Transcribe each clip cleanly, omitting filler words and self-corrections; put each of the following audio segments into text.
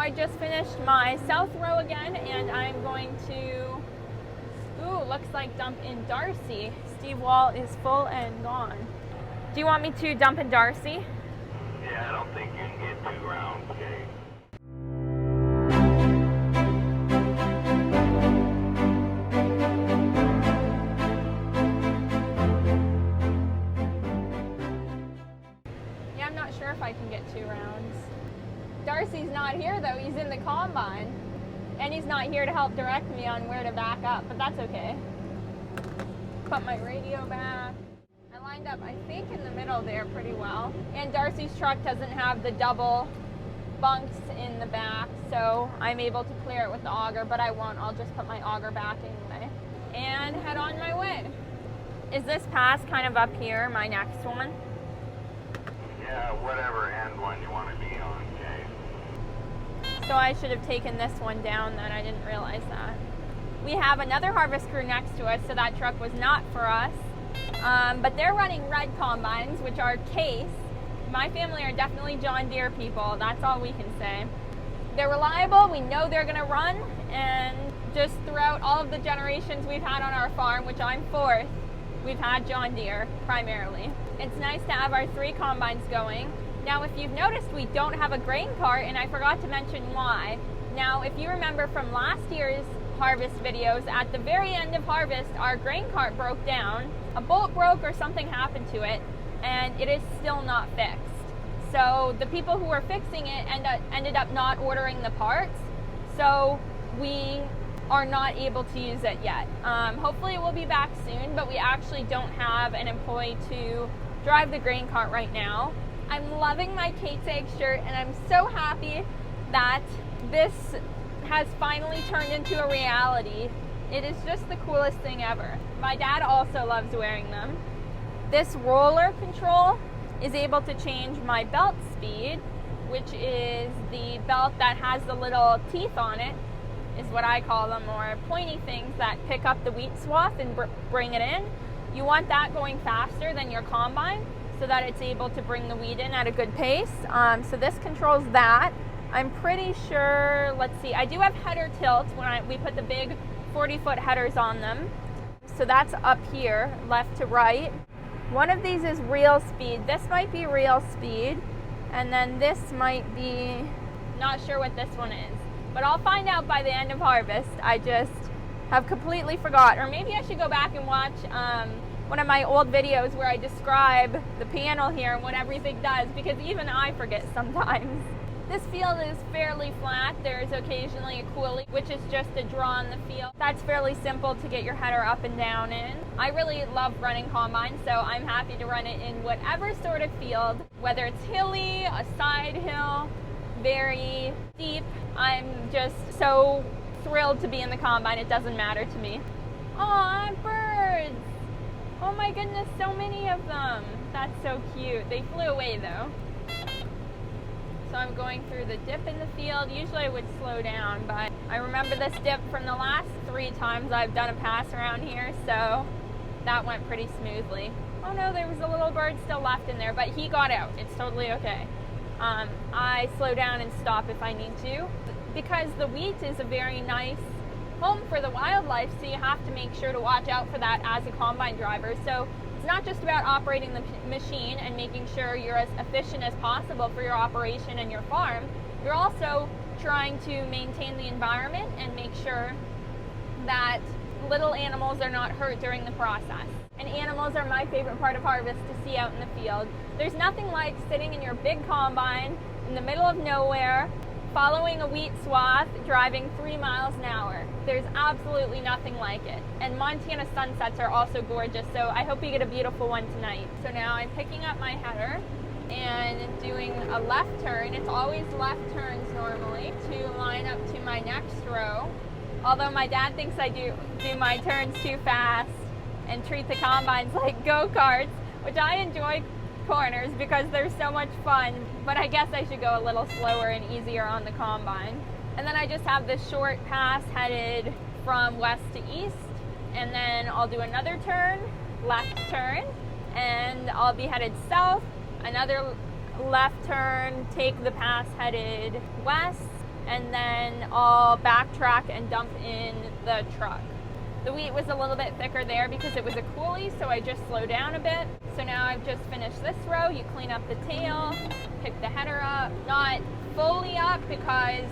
I just finished my south row again, and I'm going to, looks like dump in Darcy. Steve Wall is full and gone. Do you want me to dump in Darcy? Yeah, I don't think you can get 2 rounds, okay? Yeah, I'm not sure if I can get 2 rounds. Darcy's not here though, he's in the combine. And he's not here to help direct me on where to back up, but that's okay. Put my radio back. I lined up, I think, in the middle there pretty well. And Darcy's truck doesn't have the double bunks in the back, so I'm able to clear it with the auger, but I won't. I'll just put my auger back anyway. And head on my way. Is this pass kind of up here, my next one? Yeah, whatever end one you want to be on, okay? So I should have taken this one down then, I didn't realize that. We have another harvest crew next to us, so that truck was not for us. But they're running red combines, which are Case. My family are definitely John Deere people, that's all we can say. They're reliable, we know they're gonna run, and just throughout all of the generations we've had on our farm, which I'm 4th, we've had John Deere primarily. It's nice to have our 3 combines going. Now, if you've noticed, we don't have a grain cart, and I forgot to mention why. Now, if you remember from last year's harvest videos, at the very end of harvest, our grain cart broke down. A bolt broke or something happened to it, and it is still not fixed. So the people who were fixing it ended up not ordering the parts, so we are not able to use it yet. Hopefully it will be back soon, but we actually don't have an employee to drive the grain cart right now. I'm loving my Kate's Egg shirt, and I'm so happy that this has finally turned into a reality. It is just the coolest thing ever. My dad also loves wearing them. This roller control is able to change my belt speed, which is the belt that has the little teeth on it, is what I call them, or pointy things that pick up the wheat swath and bring it in. You want that going faster than your combine so that it's able to bring the wheat in at a good pace. So this controls that. I'm pretty sure, let's see, I do have header tilts when we put the big 40-foot headers on them. So that's up here, left to right. One of these is real speed. This might be real speed, and then this might be, not sure what this one is. But I'll find out by the end of harvest. I just have completely forgot. Or maybe I should go back and watch one of my old videos where I describe the panel here and what everything does, because even I forget sometimes. This field is fairly flat. There's occasionally a coulee, which is just a draw in the field. That's fairly simple to get your header up and down in. I really love running combines, so I'm happy to run it in whatever sort of field, whether it's hilly, a side hill, very steep. I'm just so thrilled to be in the combine. It doesn't matter to me. Aw, birds! Oh my goodness, so many of them. That's so cute. They flew away though. So I'm going through the dip in the field. Usually I would slow down, but I remember this dip from the last 3 times I've done a pass around here, so that went pretty smoothly. Oh no, there was a little bird still left in there, but he got out. It's totally okay. I slow down and stop if I need to, because the wheat is a very nice home for the wildlife, so you have to make sure to watch out for that as a combine driver. So it's not just about operating the machine and making sure you're as efficient as possible for your operation and your farm. You're also trying to maintain the environment and make sure that little animals are not hurt during the process. And animals are my favorite part of harvest to see out in the field. There's nothing like sitting in your big combine in the middle of nowhere, following a wheat swath, driving 3 miles an hour. There's absolutely nothing like it. And Montana sunsets are also gorgeous, so I hope you get a beautiful one tonight. So now I'm picking up my header and doing a left turn. It's always left turns normally to line up to my next row. Although my dad thinks I do my turns too fast and treat the combines like go-karts, which I enjoy corners because they're so much fun, but I guess I should go a little slower and easier on the combine. And then I just have this short pass headed from west to east, and then I'll do another turn, left turn, and I'll be headed south, another left turn, take the pass headed west, and then I'll backtrack and dump in the truck. The wheat was a little bit thicker there because it was a coulee, so I just slowed down a bit. So now I've just finished this row. You clean up the tail, pick the header up, not fully up because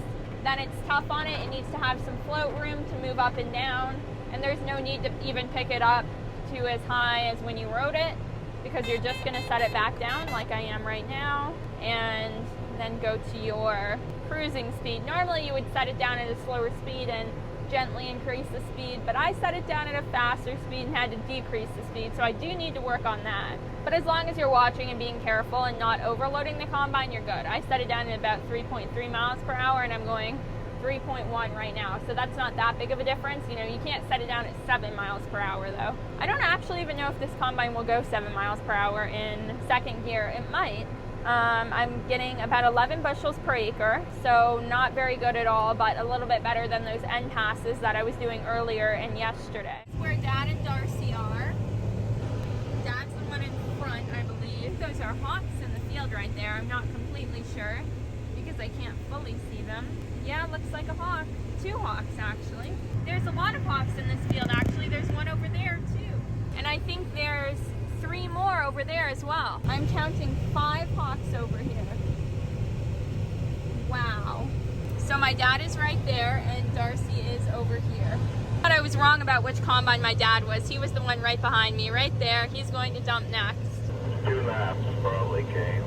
then it's tough on it. It needs to have some float room to move up and down, and there's no need to even pick it up to as high as when you rode it, because you're just going to set it back down like I am right now, and then go to your cruising speed. Normally you would set it down at a slower speed and gently increase the speed, but I set it down at a faster speed and had to decrease the speed, so I do need to work on that. But as long as you're watching and being careful and not overloading the combine, you're good. I set it down at about 3.3 miles per hour, and I'm going 3.1 right now, so that's not that big of a difference. You know, you can't set it down at 7 miles per hour though. I don't actually even know if this combine will go 7 miles per hour in second gear. It might. I'm getting about 11 bushels per acre, so not very good at all, but a little bit better than those end passes that I was doing earlier and yesterday. This is where Dad and Darcy are. Dad's the one in front, I believe. Those are hawks in the field right there. I'm not completely sure because I can't fully see them. Yeah, looks like a hawk. 2 hawks, actually. There's a lot of hawks in this field, actually. There's one over there, too. And I think there's 3 more over there as well. I'm counting 5 hawks over here. Wow. So my dad is right there, and Darcy is over here. But I was wrong about which combine my dad was. He was the one right behind me, right there. He's going to dump next. 2 laps probably came.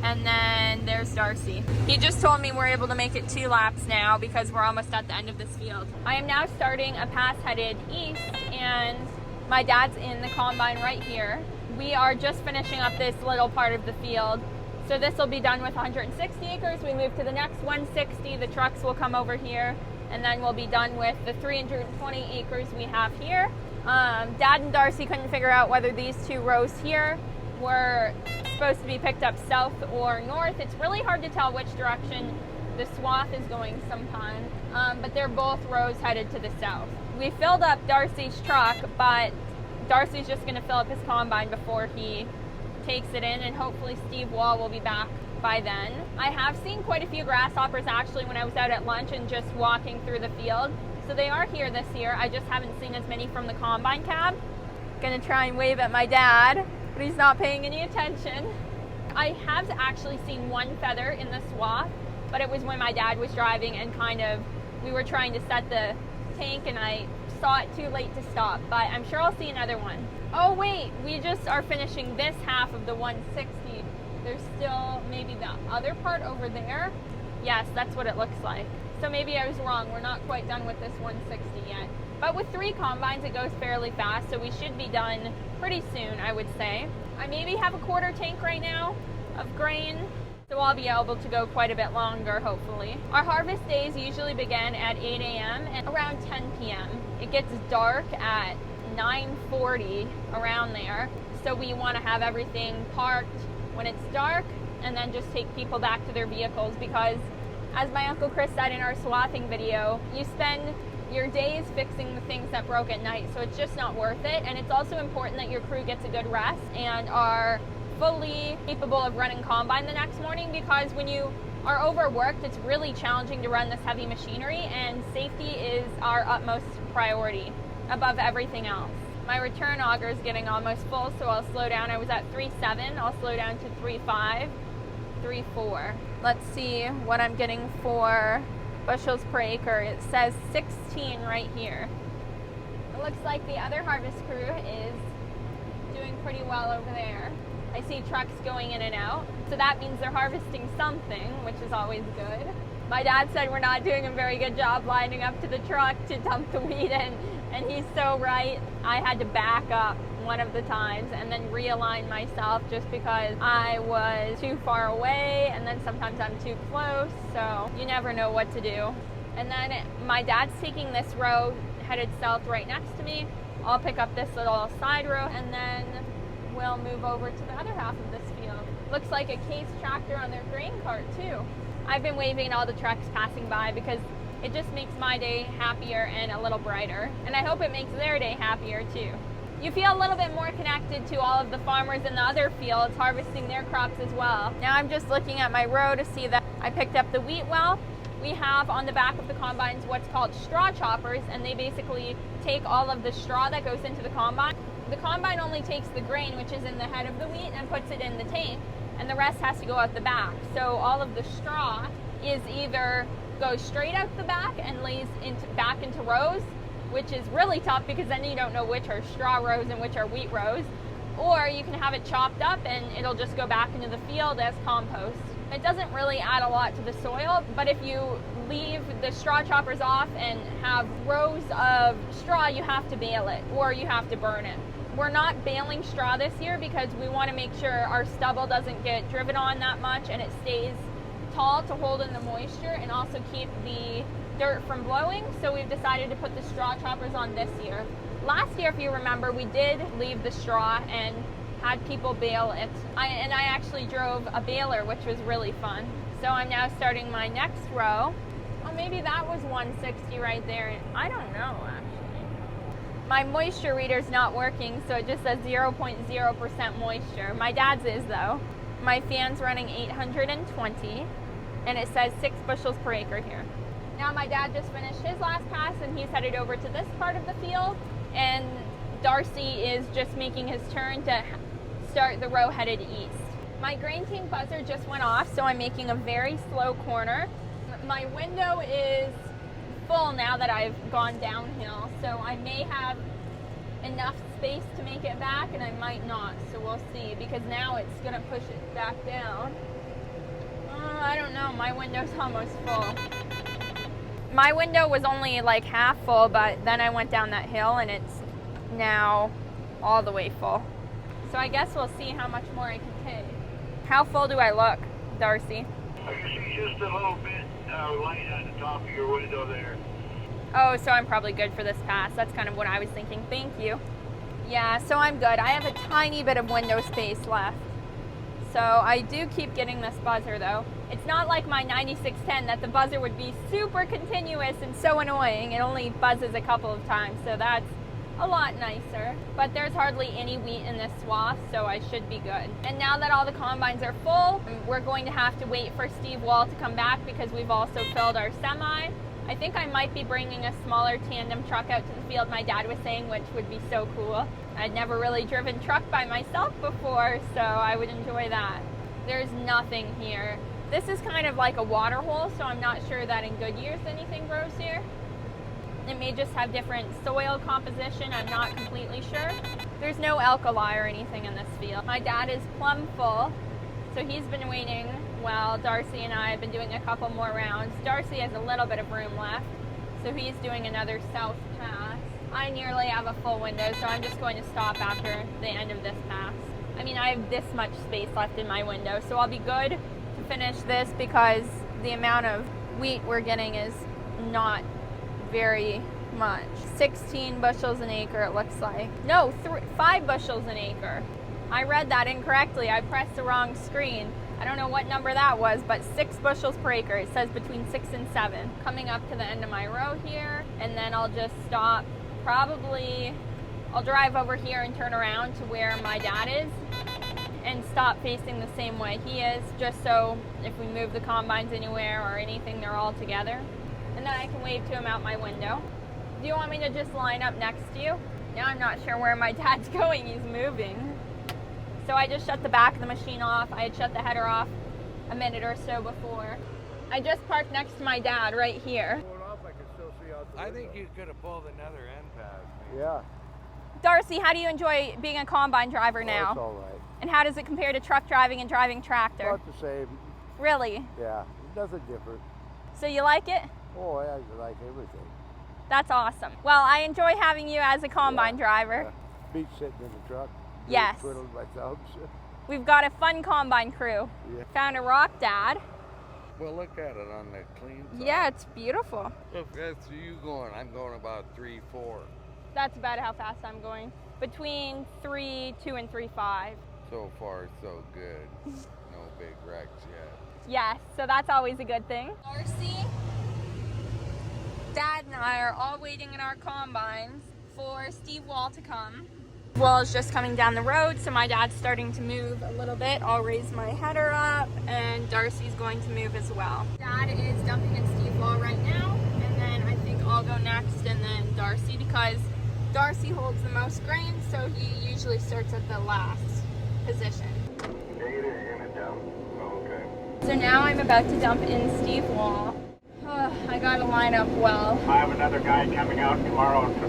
And then there's Darcy. He just told me we're able to make it 2 laps now because we're almost at the end of this field. I am now starting a pass headed east, and my dad's in the combine right here. We are just finishing up this little part of the field. So this will be done with 160 acres. We move to the next 160. The trucks will come over here, and then we'll be done with the 320 acres we have here. Dad and Darcy couldn't figure out whether these 2 rows here were supposed to be picked up south or north. It's really hard to tell which direction the swath is going sometimes, but they're both rows headed to the south. We filled up Darcy's truck, but Darcy's just going to fill up his combine before he takes it in, and hopefully Steve Wall will be back by then. I have seen quite a few grasshoppers actually when I was out at lunch and just walking through the field, so they are here this year. I just haven't seen as many from the combine cab. Gonna try and wave at my dad, but he's not paying any attention. I have actually seen 1 feather in the swath, but it was when my dad was driving and we were trying to set the tank, and I saw it too late to stop, but I'm sure I'll see another one. Oh wait, we just are finishing this half of the 160. There's still maybe the other part over there. Yes, that's what it looks like. So maybe I was wrong. We're not quite done with this 160 yet. But with 3 combines, it goes fairly fast, so we should be done pretty soon, I would say. I maybe have a 1/4 tank right now of grain, so I'll be able to go quite a bit longer, hopefully. Our harvest days usually begin at 8 a.m. and around 10 p.m. It gets dark at 9:40, around there, so we want to have everything parked when it's dark and then just take people back to their vehicles, because as my Uncle Chris said in our swathing video, you spend your days fixing the things that broke at night, so it's just not worth it. And it's also important that your crew gets a good rest and are fully capable of running combine the next morning, because when you are overworked, it's really challenging to run this heavy machinery, and safety is our utmost priority above everything else. My return auger is getting almost full, so I'll slow down. I was at 3.7, I'll slow down to 3.5, 3.4. Let's see what I'm getting for bushels per acre. It says 16 right here. It looks like the other harvest crew is doing pretty well over there. I see trucks going in and out, so that means they're harvesting something, which is always good. My dad said we're not doing a very good job lining up to the truck to dump the wheat in, and he's so right. I had to back up one of the times and then realign myself just because I was too far away, and then sometimes I'm too close, so you never know what to do. And then my dad's taking this row headed south right next to me. I'll pick up this little side row, and then we'll move over to the other half of this field. Looks like a Case tractor on their grain cart too. I've been waving at all the trucks passing by because it just makes my day happier and a little brighter. And I hope it makes their day happier too. You feel a little bit more connected to all of the farmers in the other fields harvesting their crops as well. Now I'm just looking at my row to see that I picked up the wheat well. we have on the back of the combines what's called straw choppers, and they basically take all of the straw that goes into the combine. The combine only takes the grain, which is in the head of the wheat, and puts it in the tank, and the rest has to go out the back. So all of the straw is either goes straight out the back and lays back into rows, which is really tough because then you don't know which are straw rows and which are wheat rows, or you can have it chopped up and it'll just go back into the field as compost. It doesn't really add a lot to the soil, but if you leave the straw choppers off and have rows of straw, you have to bale it or you have to burn it. We're not baling straw this year because we want to make sure our stubble doesn't get driven on that much and it stays tall to hold in the moisture and also keep the dirt from blowing. So we've decided to put the straw choppers on this year. Last year, if you remember, we did leave the straw and had people bale it. I actually drove a baler, which was really fun. So I'm now starting my next row. Oh, maybe that was 160 right there. I don't know, actually. My moisture reader's not working, so it just says 0.0% moisture. My dad's is, though. My fan's running 820, and it says 6 bushels per acre here. Now my dad just finished his last pass, and he's headed over to this part of the field, and Darcy is just making his turn to start the row headed east. My grain tank buzzer just went off, so I'm making a very slow corner. My window is full now that I've gone downhill, so I may have enough space to make it back and I might not, so we'll see, because now it's gonna push it back down. I don't know, my window's almost full. My window was only like half full, but then I went down that hill and it's now all the way full. So I guess we'll see how much more I can take. How full do I look, Darcy? I can see just a little bit light on the top of your window there. Oh, so I'm probably good for this pass. That's kind of what I was thinking. Thank you. Yeah, so I'm good. I have a tiny bit of window space left. So I do keep getting this buzzer though. It's not like my 9610 that the buzzer would be super continuous and so annoying. It only buzzes a couple of times, so that's a lot nicer. But there's hardly any wheat in this swath, so I should be good. And now that all the combines are full, we're going to have to wait for Steve Wall to come back because we've also filled our semi. I think I might be bringing a smaller tandem truck out to the field, my dad was saying, which would be so cool. I'd never really driven truck by myself before, so I would enjoy that. There's nothing here. This is kind of like a water hole, so I'm not sure that in good years anything grows here. It may just have different soil composition, I'm not completely sure. There's no alkali or anything in this field. My dad is plumb full, so he's been waiting while Darcy and I have been doing a couple more rounds. Darcy has a little bit of room left, so he's doing another south pass. I nearly have a full window, so I'm just going to stop after the end of this pass. I mean, I have this much space left in my window, so I'll be good to finish this because the amount of wheat we're getting is not very much. 16 bushels an acre, it looks like. No, 5 bushels an acre. I read that incorrectly. I pressed the wrong screen. I don't know what number that was, but 6 bushels per acre. It says between 6 and 7. Coming up to the end of my row here, and then I'll just stop. Probably, I'll drive over here and turn around to where my dad is and stop facing the same way he is, just so if we move the combines anywhere or anything, they're all together. And then I can wave to him out my window. Do you want me to just line up next to you? Now I'm not sure where my dad's going. He's moving. So I just shut the back of the machine off. I had shut the header off a minute or so before. I just parked next to my dad right here. I think you could have pulled another end pass. Maybe. Yeah. Darcy, how do you enjoy being a combine driver now? That's all right. And how does it compare to truck driving and driving tractor? About the same. Really? Yeah, nothing different. So you like it? Oh, I like everything. That's awesome. Well, I enjoy having you as a combine driver. Yeah. Beach sitting in the truck. Yes. Twiddling my thumbs. We've got a fun combine crew. Yeah. Found a rock, Dad. Well, look at it on the clean side. Yeah, it's beautiful. If that's you going, I'm going about 3-4. That's about how fast I'm going. Between 3.2 and 3.5. So far, so good. No big wrecks yet. Yes, so that's always a good thing. Darcy, Dad and I are all waiting in our combines for Steve Wall to come. Wall is just coming down the road, so my dad's starting to move a little bit. I'll raise my header up, and Darcy's going to move as well. Dad is dumping in Steve Wall right now, and then I think I'll go next, and then Darcy, because Darcy holds the most grain, so he usually starts at the last position. You're gonna dump. Okay. So now I'm about to dump in Steve Wall. I gotta line up well. I have another guy coming out tomorrow to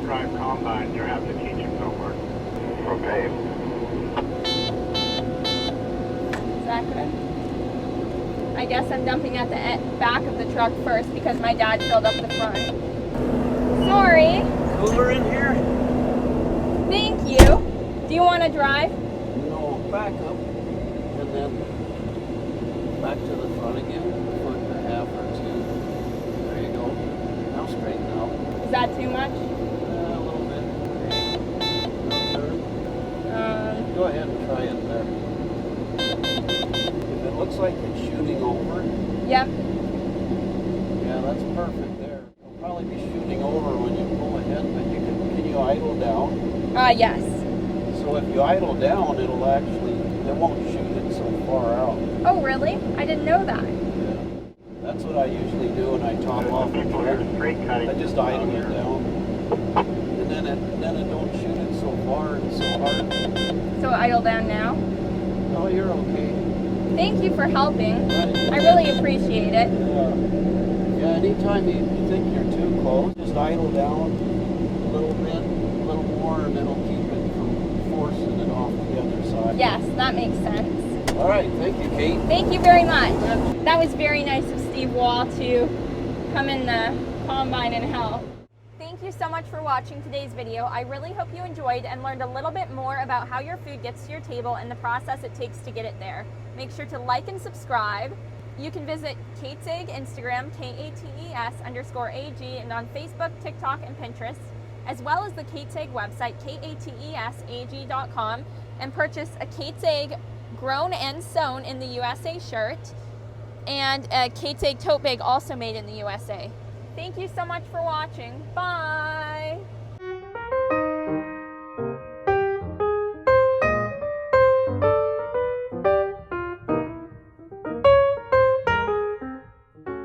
drive combine. You'll have to teach him some work. Okay. Is that good? I guess I'm dumping at the back of the truck first because my dad filled up the front. Sorry. Cooler in here? Thank you. Do you want to drive? No, back up. And then back to the front again. Foot and a half or two. There you go. Now straighten out. Is that too much? A little bit. Now turn. Go ahead and try it there. If it looks like it's shooting over, Yep. yeah, that's perfect there. It'll probably be shooting over when you pull ahead, but can you idle down? Yes. So if you idle down, it won't shoot it so far out. Oh, really? I didn't know that. Yeah. That's what I usually do when I top off the People are trailer. straight cutting. I just idle it down. And then it don't shoot it so far and so hard. So idle down now. Oh, you're okay. Thank you for helping. Right. I really appreciate it. Yeah, anytime you think you're too close, just idle down a little bit, a little more, and it'll keep it from forcing it off the other side. Yes, that makes sense. All right, thank you, Kate. Thank you very much. That was very nice of Steve Wall to come in the combine and help. Thank you so much for watching today's video. I really hope you enjoyed and learned a little bit more about how your food gets to your table and the process it takes to get it there. Make sure to like and subscribe. You can visit Kate's Egg Instagram, KATES_AG, and on Facebook, TikTok, and Pinterest, as well as the Kate's Egg website, KATESAG.com, and purchase a Kate's Egg grown and sewn in the U.S.A. shirt, and a Kate's Egg tote bag also made in the U.S.A. Thank you so much for watching. Bye!